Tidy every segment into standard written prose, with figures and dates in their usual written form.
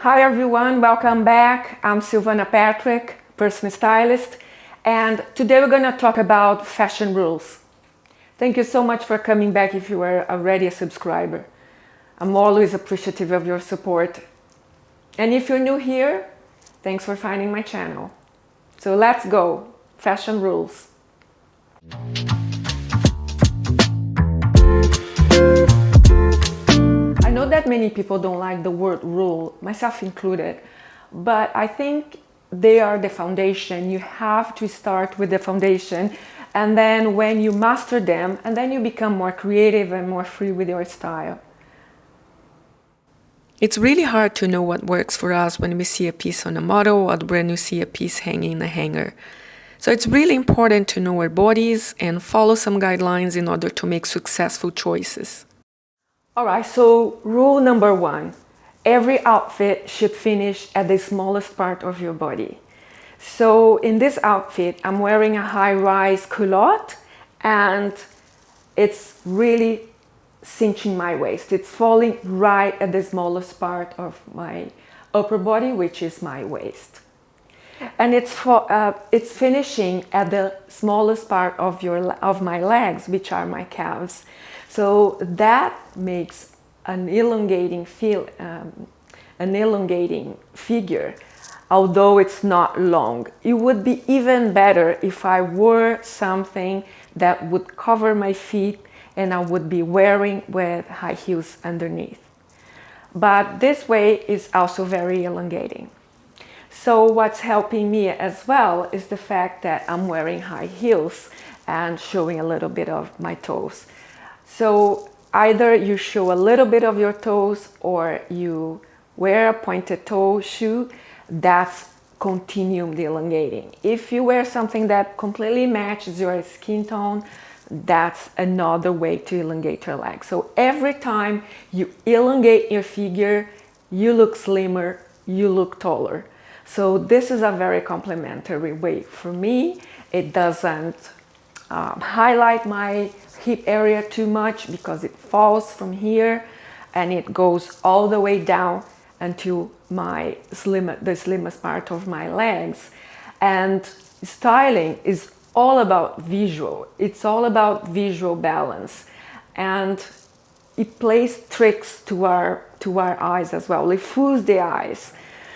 Hi everyone, welcome back. I'm Silvana Patrick, personal stylist, and today we're going to talk about fashion rules. Thank you so much for coming back if you are already a subscriber. I'm always appreciative of your support. And if you're new here, thanks for finding my channel. So let's go, fashion rules. I know that many people don't like the word rule, myself included, but I think they are the foundation. You have to start with the foundation, and then when you master them, and then you become more creative and more free with your style. It's really hard to know what works for us when we see a piece on a model or when you see a piece hanging in a hanger. So it's really important to know our bodies and follow some guidelines in order to make successful choices. Alright, so rule number 1. Every outfit should finish at the smallest part of your body. So in this outfit, I'm wearing a high-rise culotte and it's really cinching my waist. It's falling right at the smallest part of my upper body, which is my waist. And it's finishing at the smallest part of my legs, which are my calves. So that makes an elongating figure, although it's not long. It would be even better if I wore something that would cover my feet and I would be wearing with high heels underneath. But this way is also very elongating. So what's helping me as well is the fact that I'm wearing high heels and showing a little bit of my toes. So either you show a little bit of your toes or you wear a pointed toe shoe, that's continuum elongating. If you wear something that completely matches your skin tone, that's another way to elongate your legs. So every time you elongate your figure, you look slimmer, you look taller. So this is a very complementary way. For me, it doesn't highlight my hip area too much because it falls from here and it goes all the way down until the slimmest part of my legs. And styling is all about visual. It's all about visual balance, and it plays tricks to our eyes as well. It fools the eyes.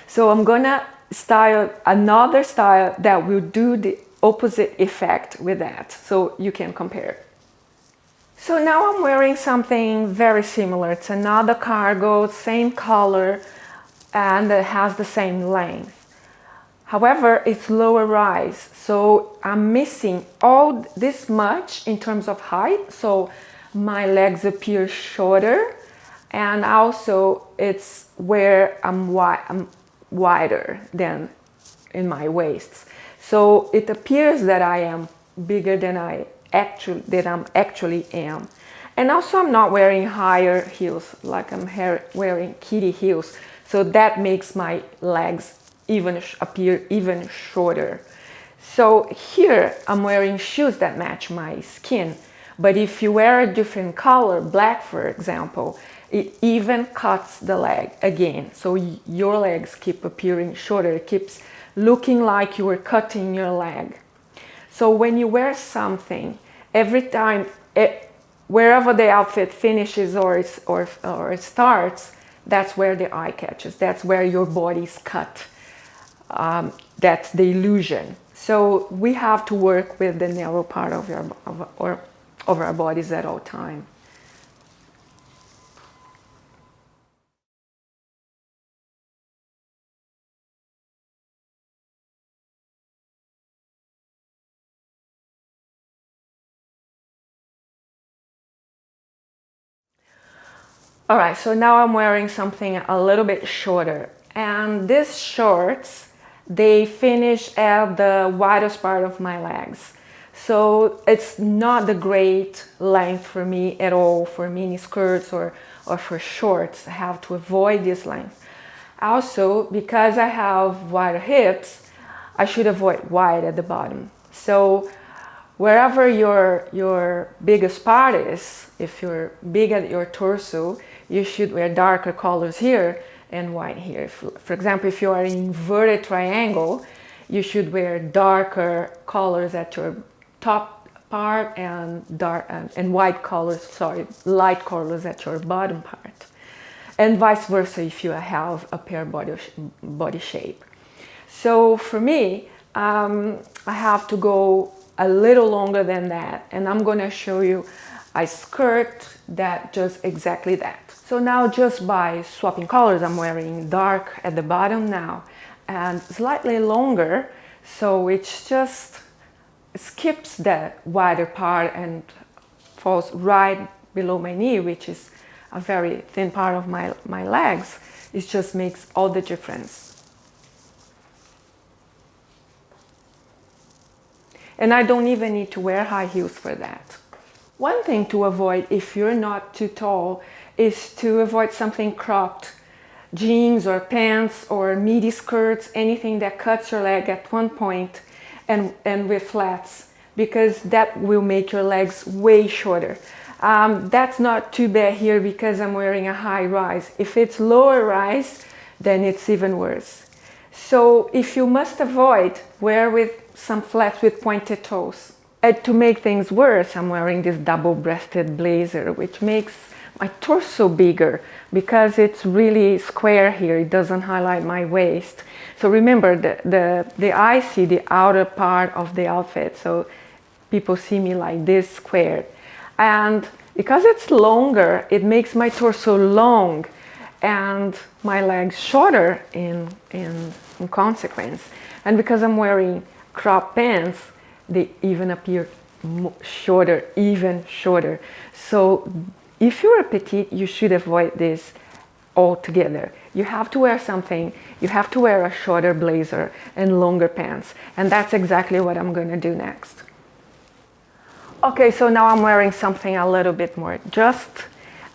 So I'm gonna style another style that will do the opposite effect with that, so you can compare. So now I'm wearing something very similar. It's another cargo, same color, and it has the same length. However, it's lower rise, so I'm missing all this much in terms of height, so my legs appear shorter, and also it's where I'm wider than in my waist. So it appears that I am bigger than I actually am. And also I'm not wearing higher heels, like I'm wearing kitty heels. So that makes my legs appear even shorter. So here I'm wearing shoes that match my skin. But if you wear a different color, black for example, it even cuts the leg again. So your legs keep appearing shorter. It keeps looking like you are cutting your leg. So when you wear something, every time, wherever the outfit finishes or it starts, that's where the eye catches. That's where your body's cut. That's the illusion. So we have to work with the narrow part of our bodies at all time. All right, so now I'm wearing something a little bit shorter, and these shorts, they finish at the widest part of my legs. So it's not the great length for me at all for mini skirts or for shorts. I have to avoid this length. Also, because I have wider hips, I should avoid wide at the bottom. So wherever your biggest part is, if you're big at your torso, you should wear darker colors here, and white here. If, for example, if you are in inverted triangle, you should wear darker colors at your top part and white colors, sorry, light colors at your bottom part. And vice versa if you have a pear body shape. So for me, I have to go a little longer than that, and I'm gonna show you a skirt that does exactly that. So now just by swapping colors, I'm wearing dark at the bottom now and slightly longer, so it's just skips the wider part and falls right below my knee, which is a very thin part of my legs. It just makes all the difference. And I don't even need to wear high heels for that. One thing to avoid if you're not too tall is to avoid something cropped. Jeans or pants or midi skirts, anything that cuts your leg at one point and with flats, because that will make your legs way shorter. That's not too bad here because I'm wearing a high rise. If it's lower rise, then it's even worse. So if you must avoid, wear with some flats with pointed toes. And to make things worse, I'm wearing this double-breasted blazer, which makes my torso bigger because it's really square here. It doesn't highlight my waist. So remember, the eye see the outer part of the outfit, so people see me like this squared. And because it's longer, it makes my torso long and my legs shorter in consequence. And because I'm wearing crop pants, they even appear shorter, even shorter. So if you're a petite, you should avoid this altogether. You have to wear something, you have to wear a shorter blazer and longer pants. And that's exactly what I'm gonna do next. Okay, so now I'm wearing something a little bit more just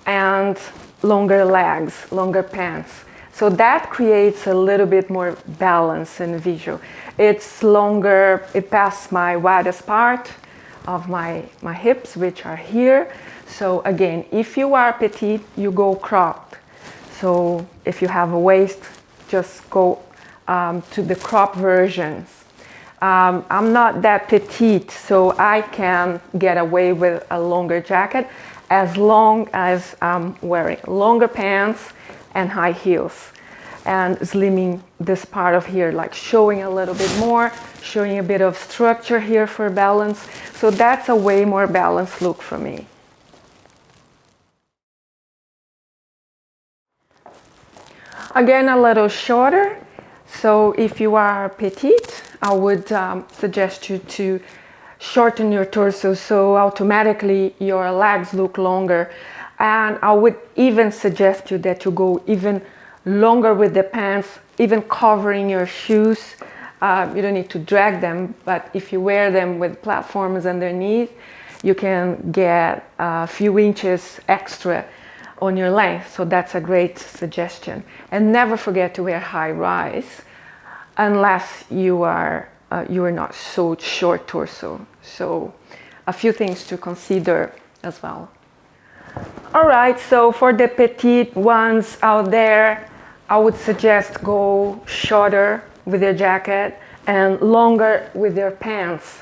and longer legs, longer pants. So that creates a little bit more balance and visual. It's longer, it passes my widest part of my hips, which are here. So again, if you are petite, you go cropped. So if you have a waist, just go to the crop versions. I'm not that petite, so I can get away with a longer jacket as long as I'm wearing longer pants and high heels and slimming this part of here, like showing a little bit more, showing a bit of structure here for balance. So that's a way more balanced look for me. Again, a little shorter. So if you are petite, I would suggest you to shorten your torso so automatically your legs look longer. And I would even suggest you that you go even longer with the pants, even covering your shoes. You don't need to drag them, but if you wear them with platforms underneath, you can get a few inches extra on your length. So that's a great suggestion. And never forget to wear high rise unless you are not so short torso. So a few things to consider as well. All right, so for the petite ones out there, I would suggest go shorter with your jacket and longer with your pants.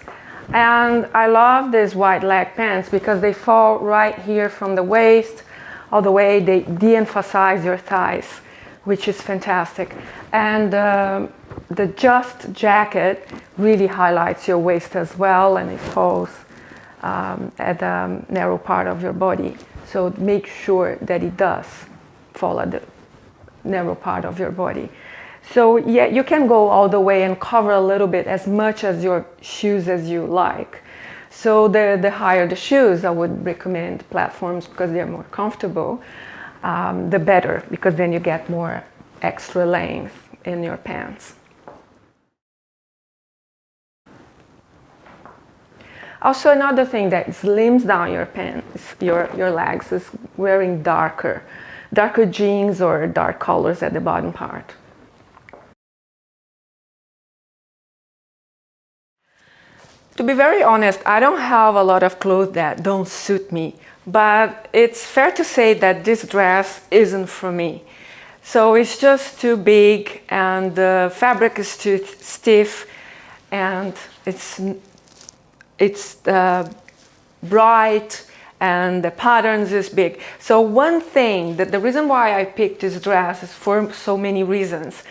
And I love these wide leg pants because they fall right here from the waist all the way. They de-emphasize your thighs, which is fantastic. And the just jacket really highlights your waist as well, and it falls at the narrow part of your body. So make sure that it does fall at the narrow part of your body. So yeah, you can go all the way and cover a little bit, as much as your shoes as you like. So the higher the shoes, I would recommend platforms because they're more comfortable, the better, because then you get more extra length in your pants. Also, another thing that slims down your pants, your legs, is wearing darker jeans or dark colors at the bottom part. To be very honest, I don't have a lot of clothes that don't suit me, but it's fair to say that this dress isn't for me. So it's just too big, and the fabric is too stiff, and it's bright, and the patterns is big. So one thing, that the reason why I picked this dress is for so many reasons.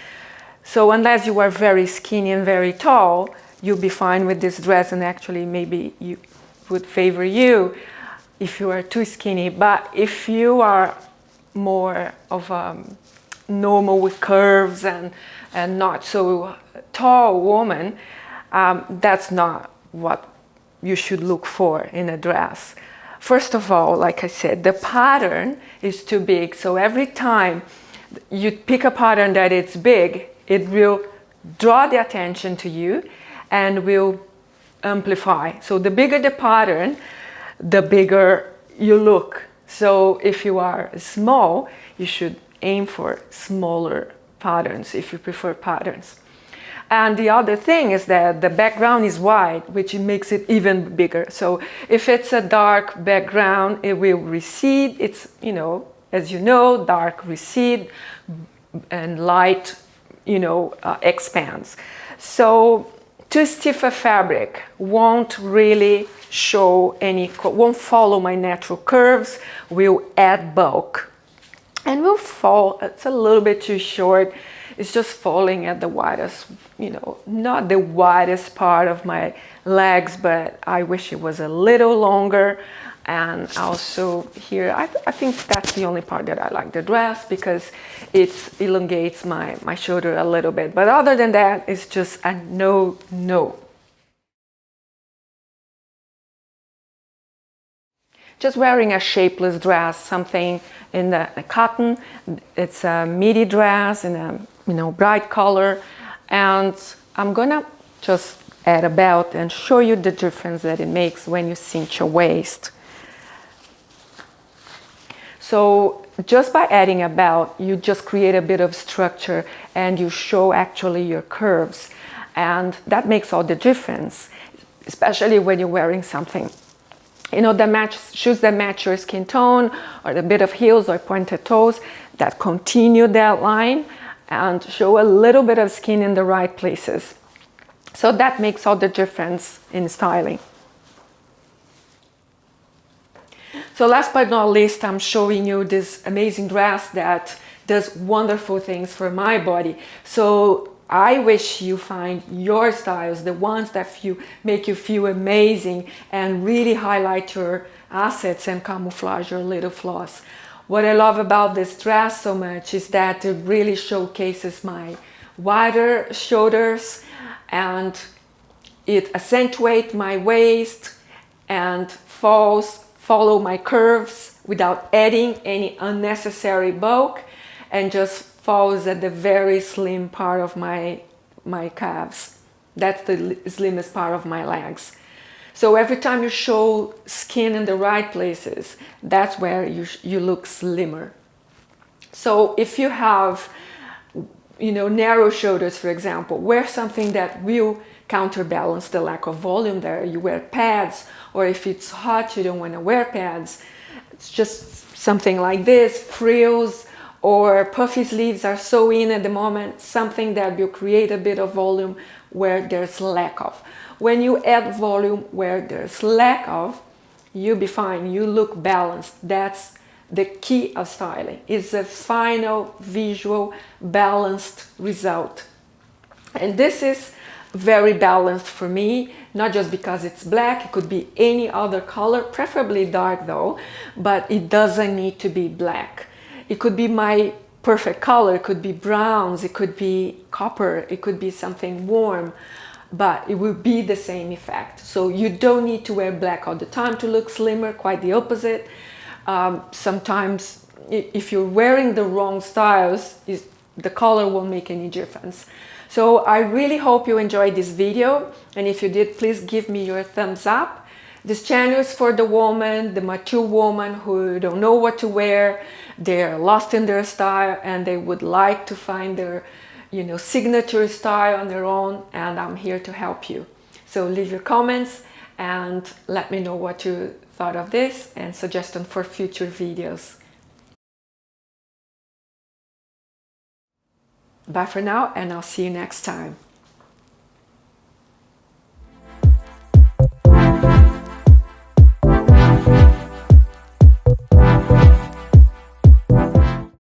So unless you are very skinny and very tall, you'll be fine with this dress, and actually maybe you would favor you if you are too skinny. But if you are more of a normal with curves and not so tall woman, that's not what you should look for in a dress. First of all, like I said, the pattern is too big. So every time you pick a pattern that it's big, it will draw the attention to you and will amplify. So the bigger the pattern, the bigger you look. So if you are small, you should aim for smaller patterns if you prefer patterns. And the other thing is that the background is white, which makes it even bigger. So if it's a dark background, it will recede. It's, you know, as you know, dark recede and light, you know, expands. So too stiff a fabric won't really show any, won't follow my natural curves, will add bulk. And will fall, it's a little bit too short. It's just falling at the widest, you know, not the widest part of my legs, but I wish it was a little longer. And also here, I think that's the only part that I like the dress, because it elongates my shoulder a little bit. But other than that, it's just a no. Just wearing a shapeless dress, something in the cotton. It's a midi dress in a, you know, bright color. And I'm gonna just add a belt and show you the difference that it makes when you cinch your waist. So just by adding a belt, you just create a bit of structure and you show actually your curves. And that makes all the difference, especially when you're wearing something, you know, shoes that match your skin tone, or the bit of heels or pointed toes that continue that line and show a little bit of skin in the right places. So that makes all the difference in styling. So last but not least, I'm showing you this amazing dress that does wonderful things for my body. So I wish you find your styles, the ones that make you feel amazing and really highlight your assets and camouflage your little flaws. What I love about this dress so much is that it really showcases my wider shoulders, and it accentuates my waist and follow my curves without adding any unnecessary bulk, and just falls at the very slim part of my calves. That's the slimmest part of my legs. So every time you show skin in the right places, that's where you look slimmer. So if you have, you know, narrow shoulders, for example, wear something that will counterbalance the lack of volume there. You wear pads, or if it's hot, you don't want to wear pads. It's just something like this, frills or puffy sleeves are so in at the moment, something that will create a bit of volume where there's lack of. When you add volume where there's lack of, you'll be fine, you look balanced. That's the key of styling. It's a final visual balanced result. And this is very balanced for me, not just because it's black, it could be any other color, preferably dark though, but it doesn't need to be black. It could be my perfect color, it could be browns, it could be copper, it could be something warm, but it will be the same effect. So you don't need to wear black all the time to look slimmer, quite the opposite. Sometimes if you're wearing the wrong styles, the color won't make any difference. So I really hope you enjoyed this video, and if you did, please give me your thumbs up. This channel is for the woman, the mature woman who don't know what to wear, they're lost in their style and they would like to find their, you know, signature style on their own, and I'm here to help you. So leave your comments and let me know what you thought of this and suggestions for future videos. Bye for now, and I'll see you next time.